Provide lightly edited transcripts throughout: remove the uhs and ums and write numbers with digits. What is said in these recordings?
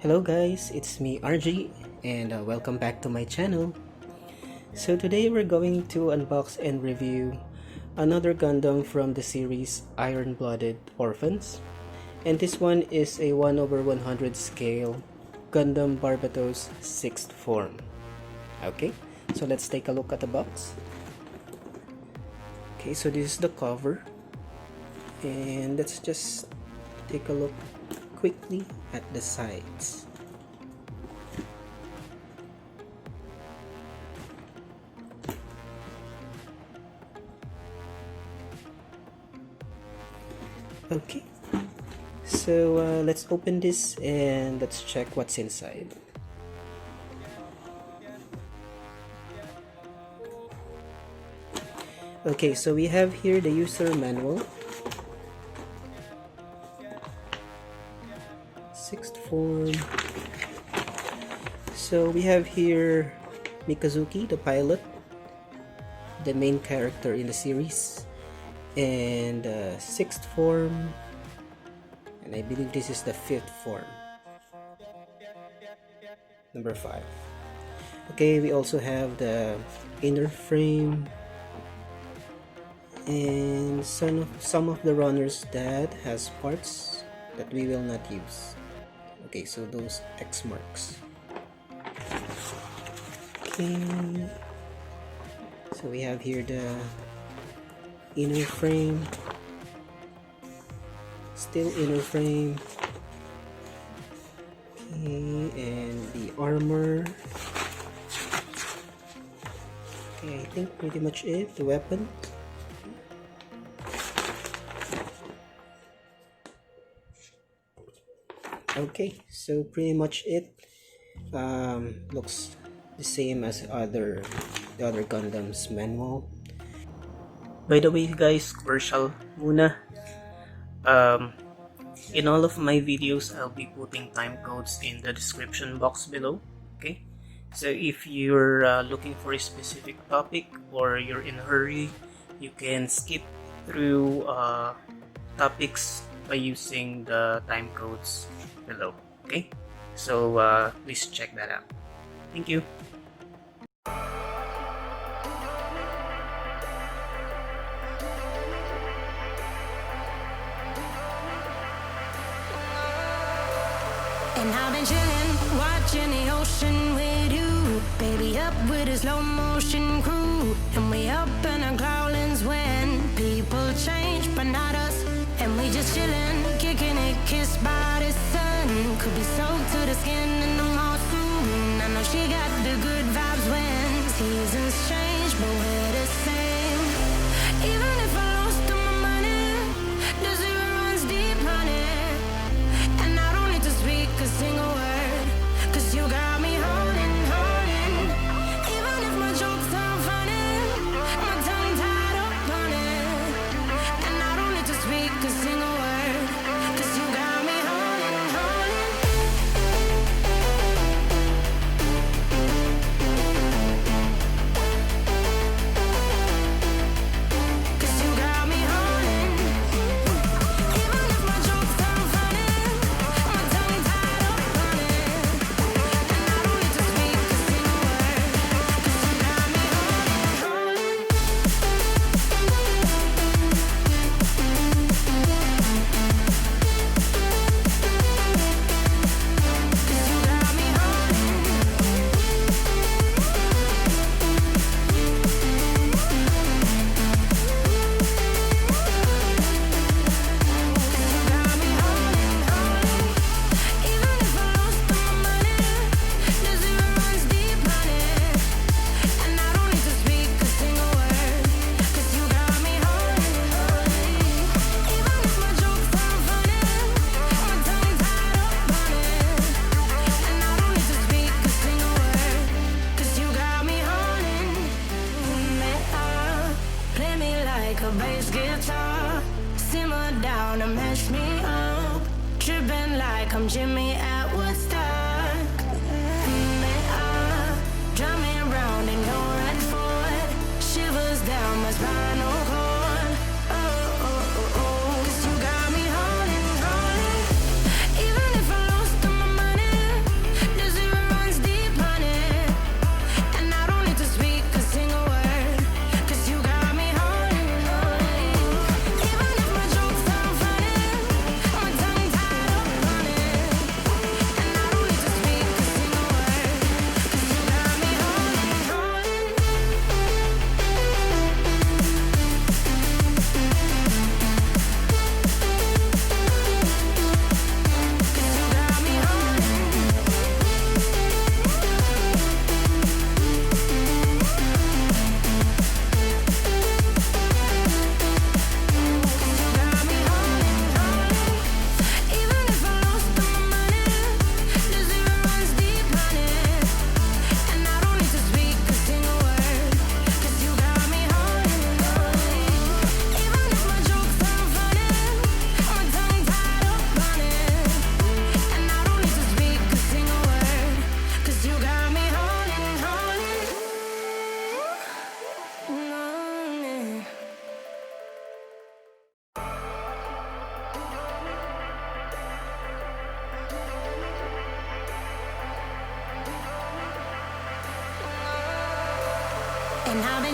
Hello guys, it's me RG and welcome back to my channel. So today we're going to unbox and review another Gundam from the series Iron-Blooded Orphans. And this one is a 1/100 scale Gundam Barbatos 6th form. Okay, so let's take a look at the box. Okay, so this is the cover. And let's just take a look quickly at the sides. Okay, so let's open this and let's check what's inside. Okay, so we have here the user manual. 6th form. So we have here Mikazuki, the pilot, the main character in the series, and 6th form, and I believe this is the 5th form, number 5. Okay, we also have the inner frame and some of the runners that has parts that we will not use. Okay, so those X marks. Okay, so we have here the inner frame, still inner frame. Okay, and the armor. Okay, I think pretty much it. The weapon. Okay, so pretty much it. Looks the same as the other Gundam's manual. By the way guys, commercial muna. In all of my videos, I'll be putting time codes in the description box below. Okay, so if you're looking for a specific topic or you're in a hurry, you can skip through topics by using the time codes below. Okay, so please check that out. Thank you. And I've been chillin', watching the ocean with you. Baby up with a slow motion crew. And we up in our cloudlands when people change, but not us. And we just chillin', kicking it, kissed by the sun. Could be soaked to the skin in the mall soon. I know she got the good vibes when seasons change, but we're the same. Even if I lost all my money, the zero runs deep, honey. And I don't need to speak a single word, 'cause you got me holding, holding. Even if my jokes sound funny, my tongue tied up on it. And I don't need to speak a single word, 'cause you got me holding, holding. 'Cause you got me holding. Even if my jokes sound funny, my tongue tied up on it. And I don't need to speak a single word, 'cause you got me holding, holding. 'Cause you got me holding. 'Cause you got me holding, holding. Even if I lost all my money, the zero runs deep, honey. And I don't need to speak a single word, 'cause you got me holding, holding. Even if my jokes sound funny, my tongue tied up on it. And I don't need to speak a single word, 'cause you got me holding. Me up, play me like a bass guitar. Simmer down and mash me up. Tripping like I'm Jimmy at Woodstock. Me up, drive me around in your red Ford. Shivers down my spinal cord. Oh, oh, oh, oh. 'Cause you got me holding, holding. Even if I lost all my money,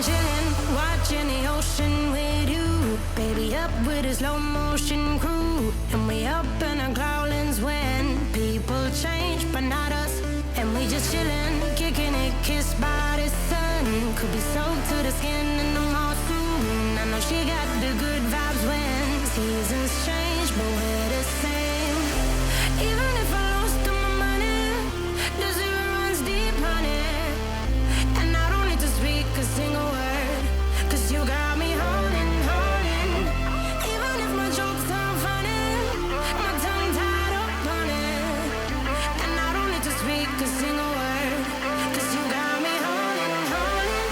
been chilling, watching the ocean with you. Baby, up with a slow motion crew. And we up in our growlings when people change, but not us. And we just chilling, kicking it, kissed by the sun. Could be soaked to the skin in the mall soon. I know she got the good vibes when seasons change, but we're the same. Even if I lost all my money, the zero runs deep, honey. And I don't need to speak a single word, 'cause you got me holding, holding. Even if my jokes sound funny, my tongue tied up on it. And I don't need to speak a single word, 'cause you got me holding, holding.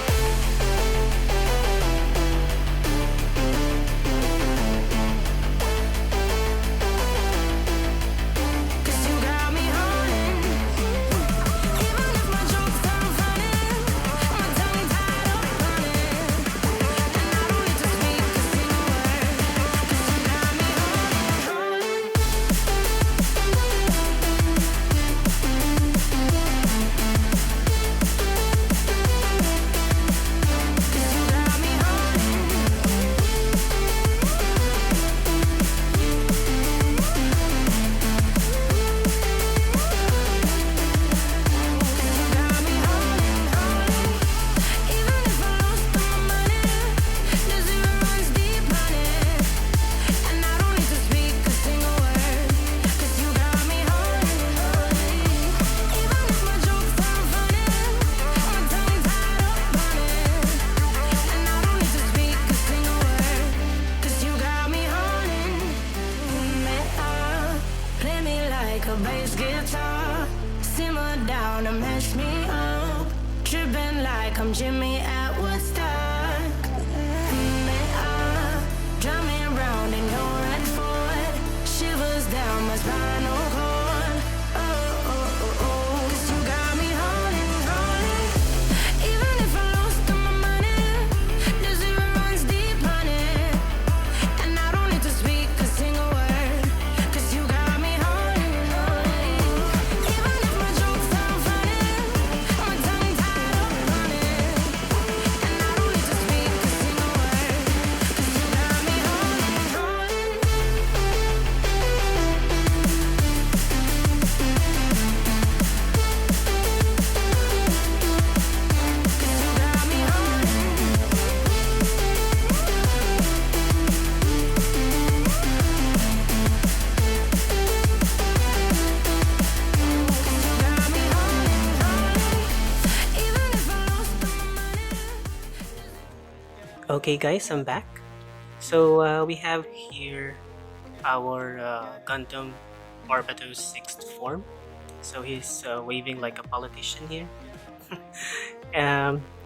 'Cause you got me holding. Even if my jokes sound funny, my tongue tied up on it. And I don't need to speak a single word, 'cause you got me holding, holding. 'Cause you got me holding. 'Cause you got me holding, holding. Even if I lost all my money, the zero runs deep, honey. And I don't need to speak a single word, 'cause you got me holding, holding. Even if my jokes sound funny, my tongue tied up on it. And I don't need to speak a single word, 'cause you got me holding me up. Play me like a bass guitar, simmer down and mash me up. Tripping like I'm Jimmy at Woodstock. Me up, drive me around in your red Ford, shivers down my spinal cord. Oh, oh, oh, oh. 'Cause you got me holding, holding. Even if I lost all my money, the zero runs deep, honey. And I don't need to speak a single word, 'cause you got me holding, holding. Even if my jokes sound funny, my tongue tied up on it. And I don't need to speak a single word, 'cause you got me holding, holding. 'Cause you got me holding. Okay guys, I'm back. So we have here our Gundam Barbatos 6th form. So he's waving like a politician here.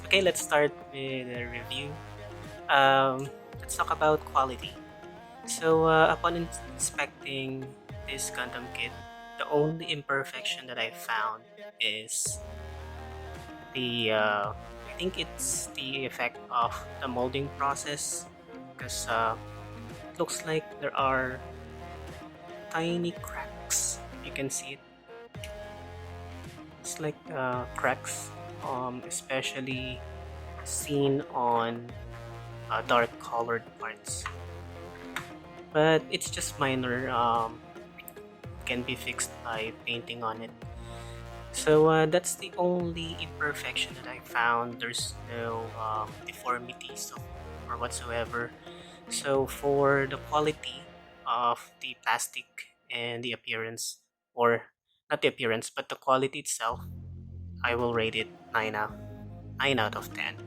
Okay, let's start with a review. Let's talk about quality. So upon inspecting this Gundam kit, the only imperfection that I found is the I think it's the effect of the molding process, because it looks like there are tiny cracks. You can see it. It's like cracks, especially seen on dark colored parts. But it's just minor. Can be fixed by painting on it. So that's the only imperfection that I found. There's no deformities or whatsoever. So for the quality of the plastic and the appearance, or not the appearance, but the quality itself, I will rate it 9 out of 10.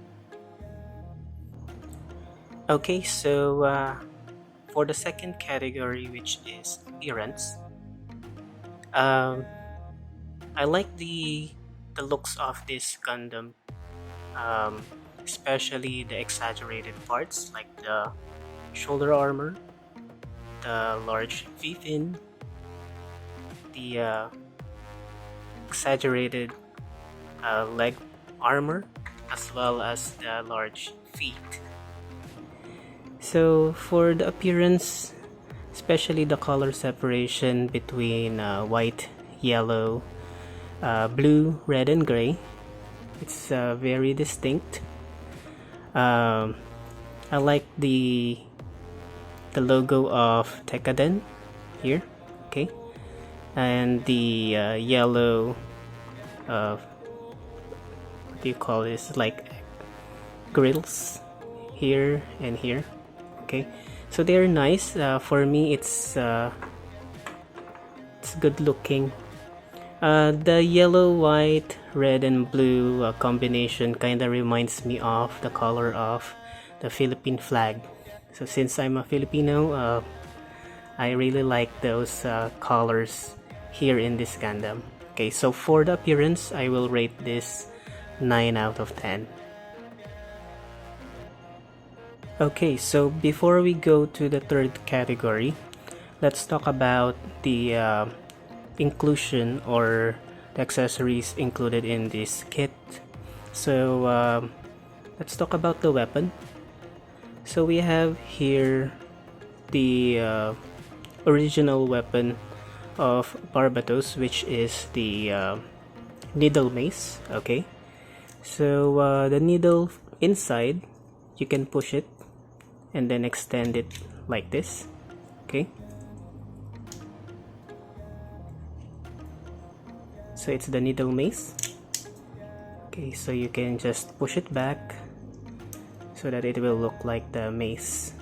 Okay, so for the second category, which is appearance, I like the looks of this Gundam, especially the exaggerated parts like the shoulder armor, the large V-fin, the exaggerated leg armor, as well as the large feet. So for the appearance, especially the color separation between white, yellow, blue, red, and gray, it's very distinct. I like the logo of Tekaden here, okay, and the yellow what do you call this, like grills here and here, okay, so they're nice. For me, it's good looking. The yellow, white, red, and blue combination kind of reminds me of the color of the Philippine flag. So since I'm a Filipino, I really like those colors here in this Gundam. Okay, so for the appearance, I will rate this 9 out of 10. Okay, so before we go to the third category, let's talk about the inclusion or the accessories included in this kit. So let's talk about the weapon. So we have here the original weapon of Barbatos, which is the needle mace. Okay, so the needle inside, you can push it and then extend it like this. Okay, so it's the needle mace. Okay, so you can just push it back so that it will look like the mace,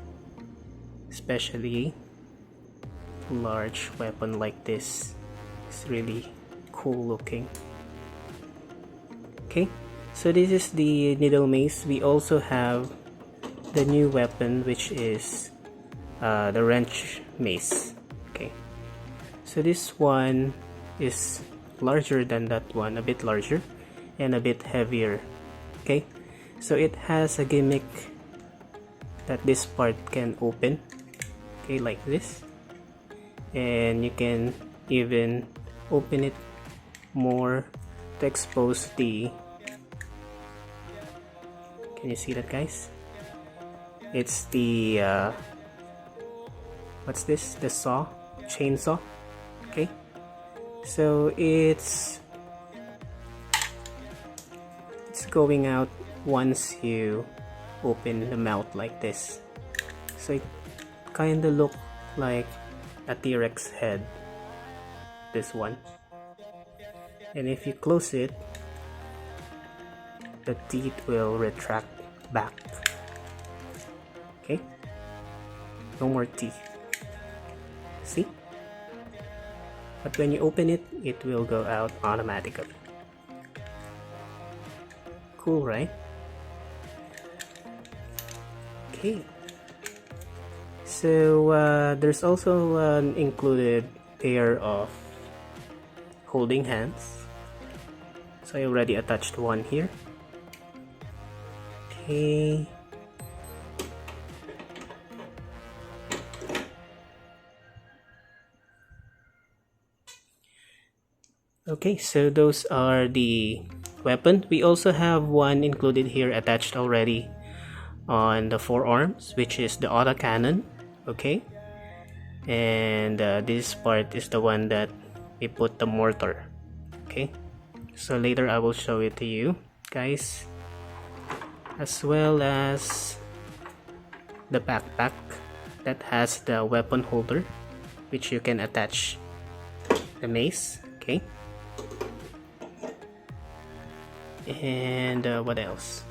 especially large weapon like this. It's really cool looking. Okay, so this is the needle mace. We also have the new weapon, which is the wrench mace. Okay, so this one is larger than that one, a bit larger and a bit heavier. Okay, so it has a gimmick that this part can open, okay, like this, and you can even open it more to expose the, can you see that, guys? It's the what's this, the chainsaw. Okay, so it's going out once you open the mouth like this. So it kind of look like a T-Rex head, this one, and if you close it, the teeth will retract back. Okay, no more teeth, see? But when you open it, it will go out automatically. Cool, right? Okay, so there's also an included pair of holding hands. So I already attached one here. Okay, okay, so those are the weapon. We also have one included here attached already on the forearms, which is the autocannon. Okay, and this part is the one that we put the mortar. Okay, so later I will show it to you guys, as well as the backpack that has the weapon holder, which you can attach the mace. Okay, and what else?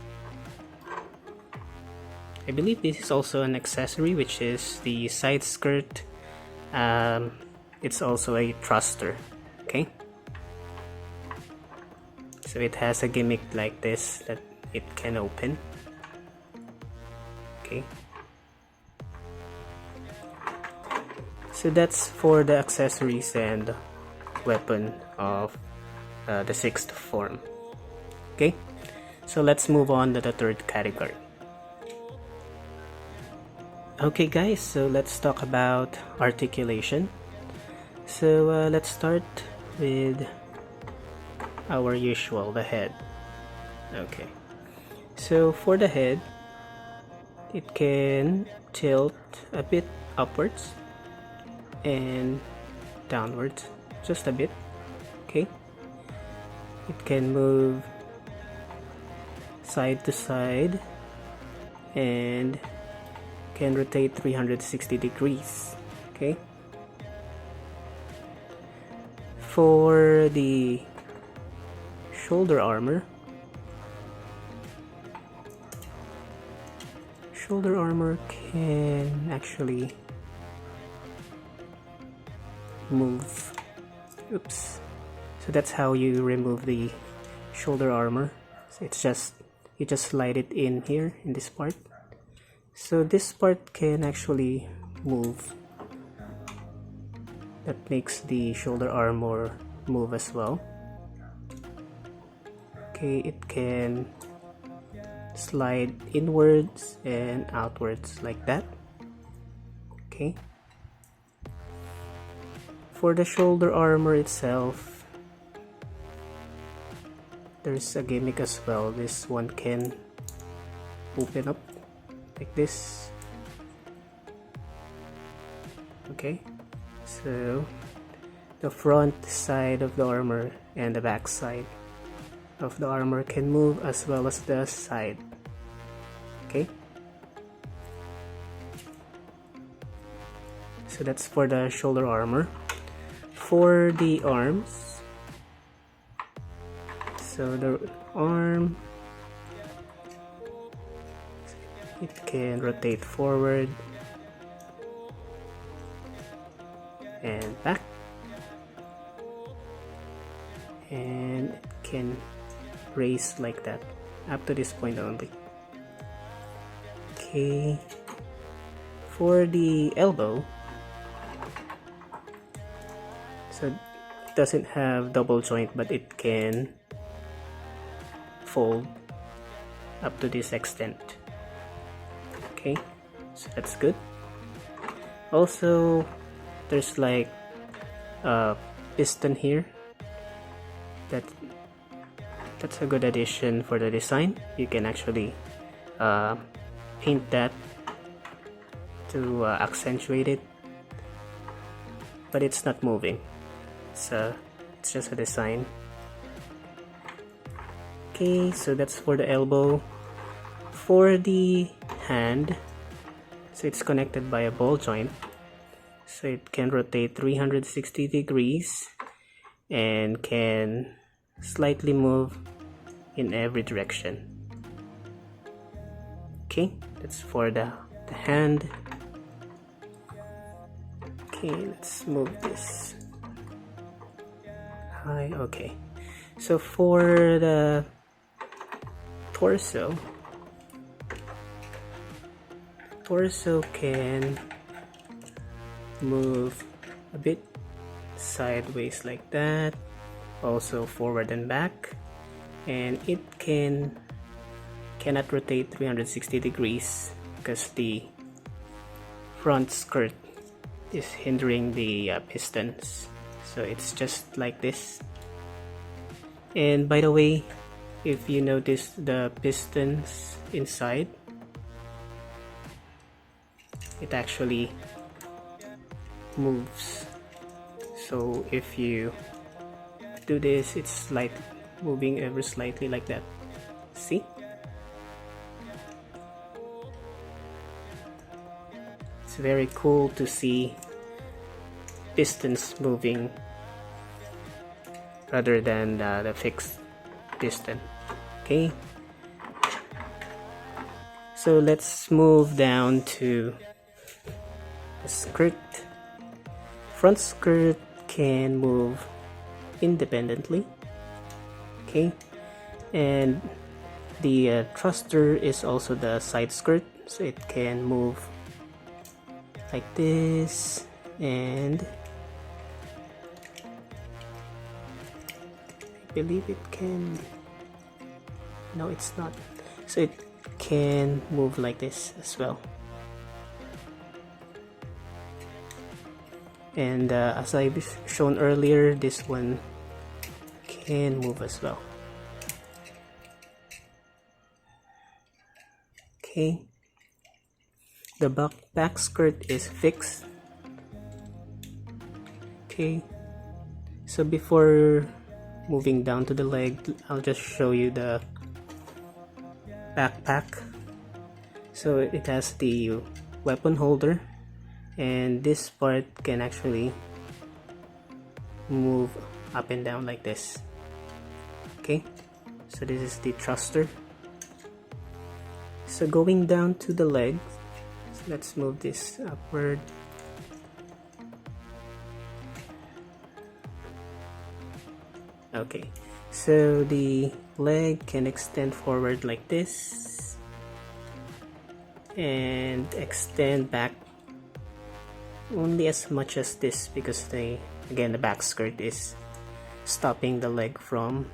I believe this is also an accessory, which is the side skirt. It's also a thruster. Okay, so it has a gimmick like this that it can open. Okay, so that's for the accessories and weapon of the 6th form. Okay, so let's move on to the third category. Okay guys, so let's talk about articulation. So let's start with our usual, the head. Okay, so for the head, it can tilt a bit upwards and downwards, just a bit. Okay, it can move side to side and can rotate 360 degrees. Okay. For the shoulder armor, can actually move. Oops. So that's how you remove the shoulder armor. So it's just, you just slide it in here in this part. So this part can actually move. That makes the shoulder armor move as well. Okay, it can slide inwards and outwards like that. Okay. For the shoulder armor itself, there's a gimmick as well. This one can open up like this. Okay, so the front side of the armor and the back side of the armor can move, as well as the side. Okay, so that's for the shoulder armor. For the arms, so the arm, it can rotate forward and back, and it can raise like that up to this point only. Okay, for the elbow, so it doesn't have double joint, but it can fold up to this extent. Okay, so that's good. Also, there's like a piston here. That's a good addition for the design. You can actually paint that to accentuate it, but it's not moving. It's just a design. Okay, so that's for the elbow. For the hand, so it's connected by a ball joint, so it can rotate 360 degrees and can slightly move in every direction. Okay, that's for the hand. Okay, let's move this high. Okay, so for the torso can move a bit sideways like that, also forward and back, and it cannot rotate 360 degrees because the front skirt is hindering the pistons, so it's just like this. And by the way, if you notice the pistons inside, it actually moves. So if you do this, it's like moving ever slightly like that. See? It's very cool to see pistons moving rather than the fixed piston. Okay, so let's move down to the skirt. Front skirt can move independently. Okay, and the thruster is also the side skirt, so it can move like this, and I believe it can, no, it's not, so it can move like this as well. And as I've shown earlier, this one can move as well. Okay, the back skirt is fixed. Okay, so before moving down to the leg, I'll just show you the backpack. So it has the weapon holder, and this part can actually move up and down like this. Okay, so this is the thruster. So going down to the legs, so let's move this upward. Okay, so the leg can extend forward like this and extend back only as much as this, because the back skirt is stopping the leg from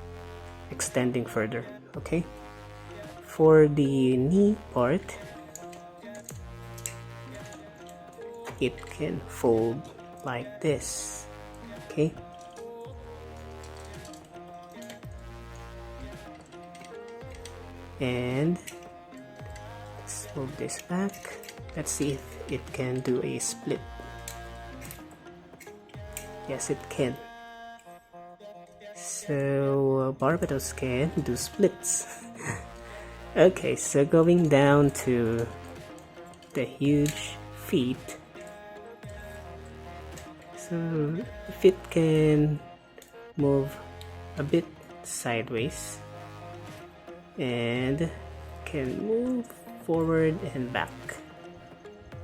extending further. Okay, for the knee part, it can fold like this. Okay, and let's move this back. Let's see if it can do a split. Yes, it can. So Barbatos can do splits. Okay, so going down to the huge feet, so the feet can move a bit sideways and can move forward and back.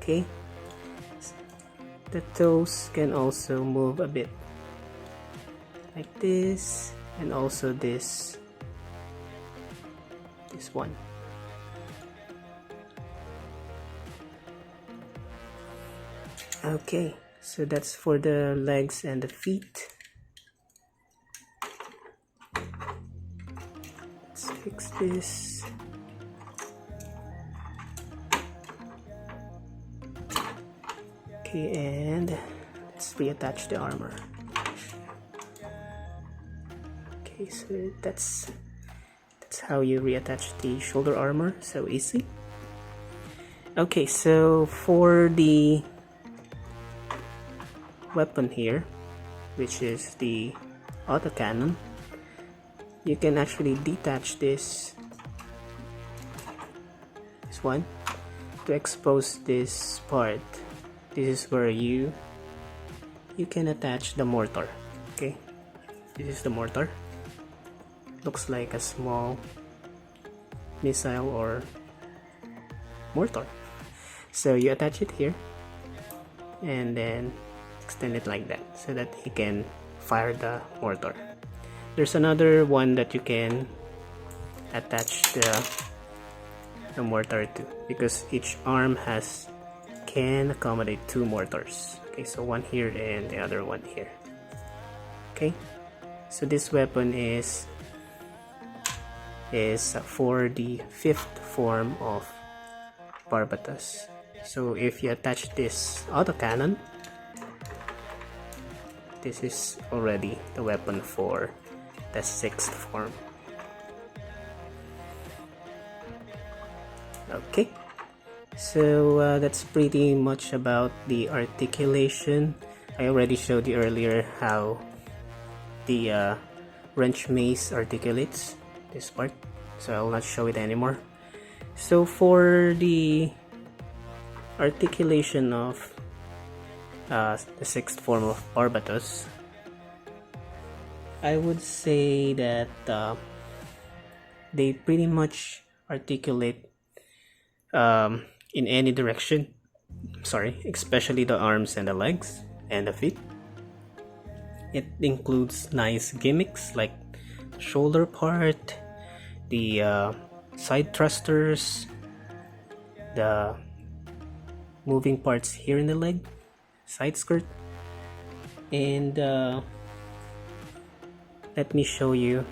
Okay, the toes can also move a bit like this, and also this one. Okay, so that's for the legs and the feet. Let's fix this. Okay, and let's reattach the armor. Okay, so that's how you reattach the shoulder armor, so easy. Okay, so for the weapon here, which is the autocannon, you can actually detach this one to expose this part. This is where you can attach the mortar. Okay, this is the mortar. Looks like a small missile or mortar. So you attach it here and then extend it like that so that he can fire the mortar. There's another one that you can attach the mortar to, because each arm can accommodate 2 mortars. Okay, so one here and the other one here. Okay, so this weapon is for the 5th form of Barbatos. So if you attach this autocannon, this is already the weapon for the 6th form. Okay, so that's pretty much about the articulation. I already showed you earlier how the wrench mace articulates this part, so I'll not show it anymore. So for the articulation of the 6th form of Barbatos, I would say that they pretty much articulate in any direction. Sorry, especially the arms and the legs and the feet. It includes nice gimmicks like the shoulder part, the side thrusters, the moving parts here in the leg, side skirt, and let me show you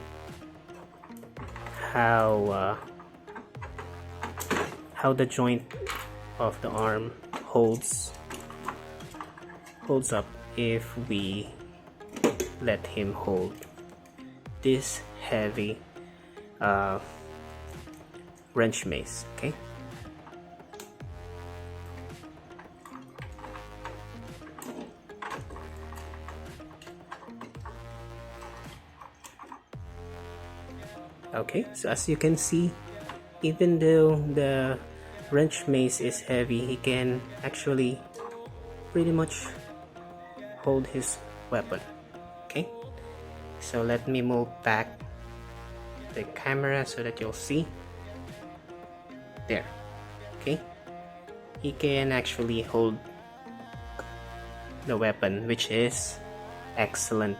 how the joint of the arm holds up if we let him hold this heavy wrench mace. Okay, so as you can see, even though the wrench mace is heavy, he can actually pretty much hold his weapon. Okay, so let me move back the camera so that you'll see. There. Okay, he can actually hold the weapon, which is excellent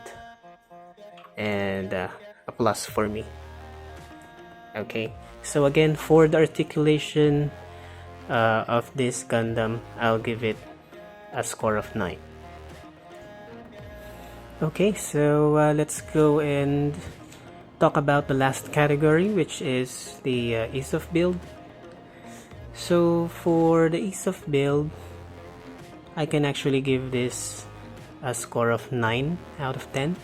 and a plus for me. Okay, so again, for the articulation of this Gundam, I'll give it a score of 9. Okay, so let's go and talk about the last category, which is the ease of build. So for the ease of build, I can actually give this a score of 9 out of 10.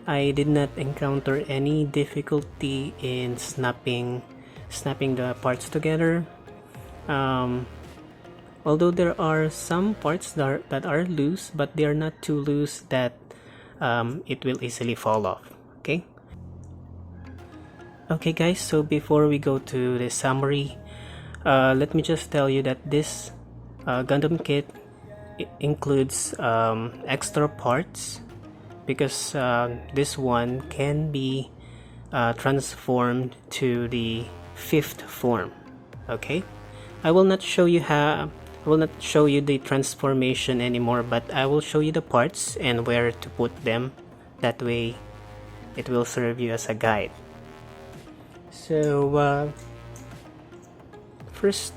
I did not encounter any difficulty in snapping the parts together. Although there are some parts that are loose, but they are not too loose that it will easily fall off. Okay guys, so before we go to the summary, let me just tell you that this Gundam kit includes extra parts, because this one can be transformed to the 5th form. Okay, I will not show you the transformation anymore, but I will show you the parts and where to put them. That way it will serve you as a guide. So first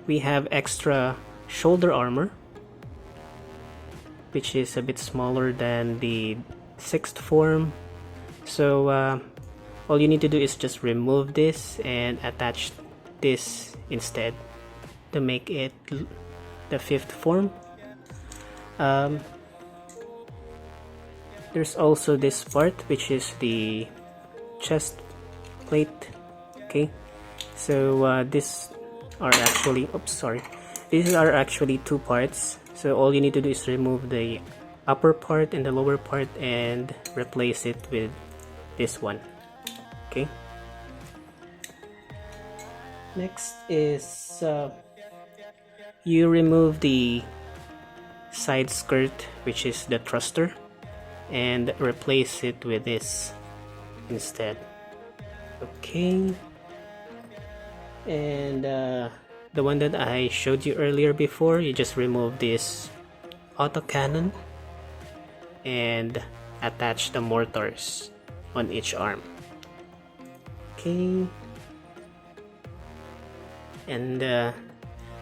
we have extra shoulder armor, which is a bit smaller than the 6th form. So all you need to do is just remove this and attach this instead to make it the 5th form. There's also this part, which is the chest plate. Okay, so these are actually these are actually 2 parts. So all you need to do is remove the upper part and the lower part and replace it with this one. Okay, next is you remove the side skirt, which is the thruster, and replace it with this instead. Okay, and the one that I showed you earlier before, you just remove this autocannon and attach the mortars on each arm. Okay, and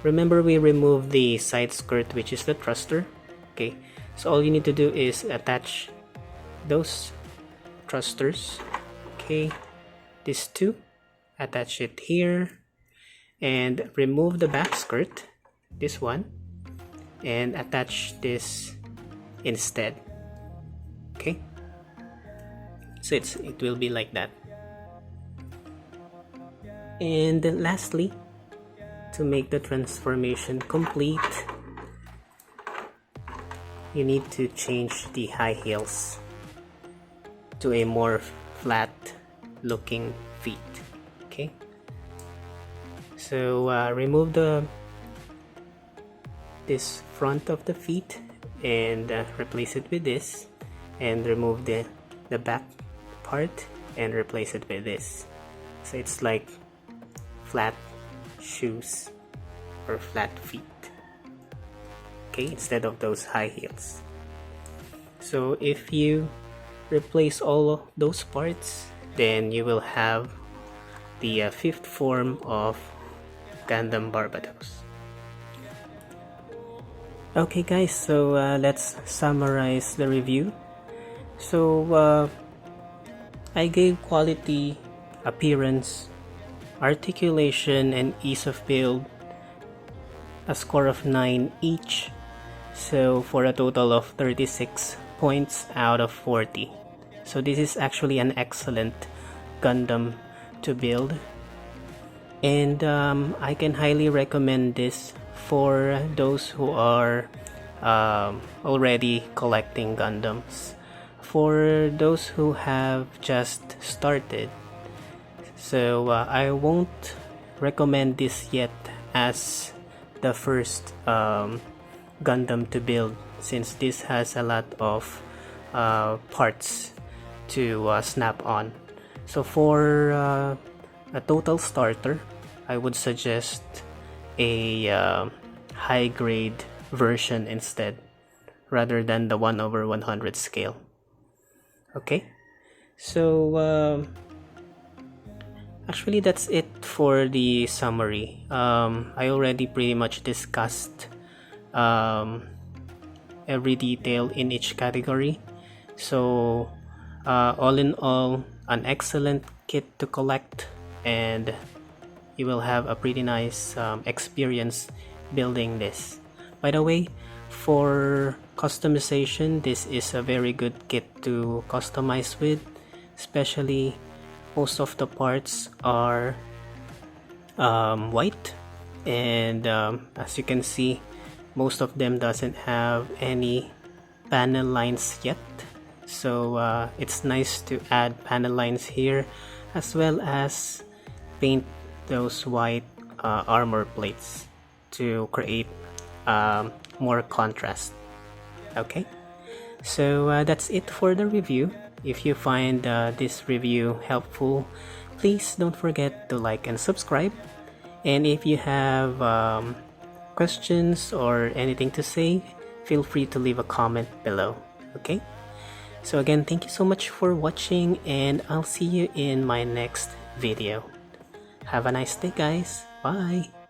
remember, we removed the side skirt, which is the thruster. Okay, so all you need to do is attach those thrusters. Okay, these 2, attach it here, and remove the back skirt, this one, and attach this instead. Okay, so it will be like that. And lastly, to make the transformation complete, you need to change the high heels to a more flat looking feet. Okay, so remove this front of the feet and replace it with this, and remove the back part and replace it with this, so it's like flat shoes or flat feet. Okay, instead of those high heels. So if you replace all of those parts, then you will have the 5th form of Gundam Barbatos. Okay guys, so let's summarize the review. So I gave quality, appearance, articulation, and ease of build a score of 9 each, so for a total of 36 points out of 40. So this is actually an excellent Gundam to build, and I can highly recommend this for those who are already collecting Gundams. For those who have just started, so I won't recommend this yet as the first Gundam to build, since this has a lot of parts to snap on. So for a total starter, I would suggest a high grade version instead, rather than the 1/100 scale. Okay, so actually that's it for the summary. I already pretty much discussed every detail in each category. So all in all, an excellent kit to collect, and you will have a pretty nice experience building this. By the way, for customization, this is a very good kit to customize with, especially most of the parts are white, and as you can see, most of them doesn't have any panel lines yet, so it's nice to add panel lines here, as well as paint those white armor plates to create more contrast. Okay, so that's it for the review. If you find this review helpful, please don't forget to like and subscribe. And if you have questions or anything to say, feel free to leave a comment below. Okay, so again, thank you so much for watching, and I'll see you in my next video. Have a nice day, guys. Bye.